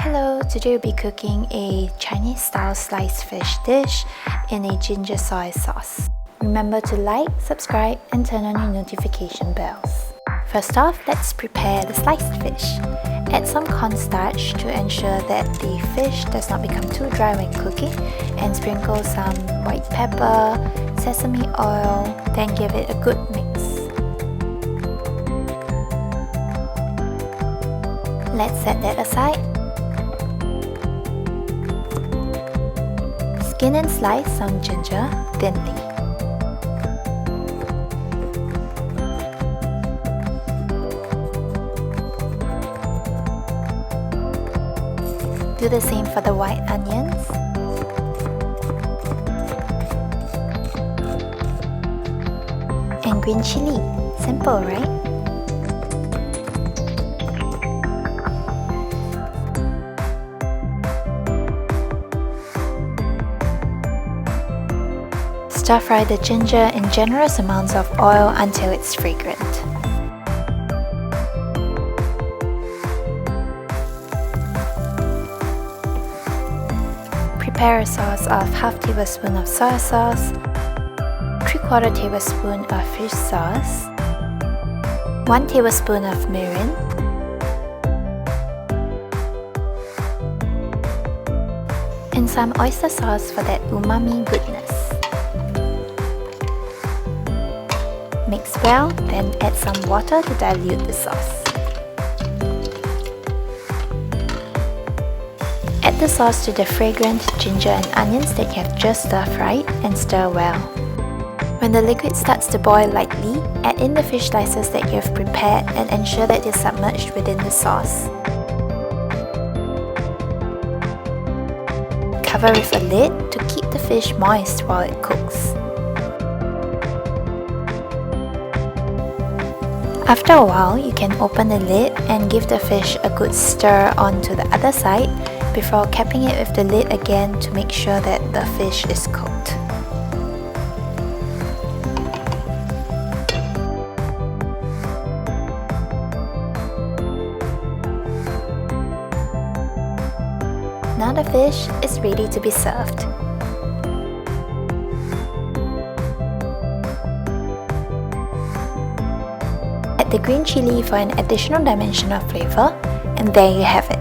Hello, today we'll be cooking a Chinese-style sliced fish dish in a ginger soy sauce. Remember to like, subscribe, and turn on your notification bells. First off, let's prepare the sliced fish. Add some cornstarch to ensure that the fish does not become too dry when cooking, and sprinkle some white pepper, sesame oil, then give it a good mix. Let's set that aside. Skin and slice some ginger thinly. Do the same for the white onions. And green chilli. Simple, right? Stir fry the ginger in generous amounts of oil until it's fragrant. Prepare a sauce of half tablespoon of soy sauce, 3/4 tablespoon of fish sauce, 1 tablespoon of mirin, and some oyster sauce for that umami goodness. Mix well, then add some water to dilute the sauce. Add the sauce to the fragrant ginger and onions that you have just stir-fried and stir well. When the liquid starts to boil lightly, add in the fish slices that you have prepared and ensure that they're submerged within the sauce. Cover with a lid to keep the fish moist while it cooks. After a while, you can open the lid and give the fish a good stir onto the other side before capping it with the lid again to make sure that the fish is cooked. Now the fish is ready to be served. Add the green chilli for an additional dimension of flavor, and there you have it.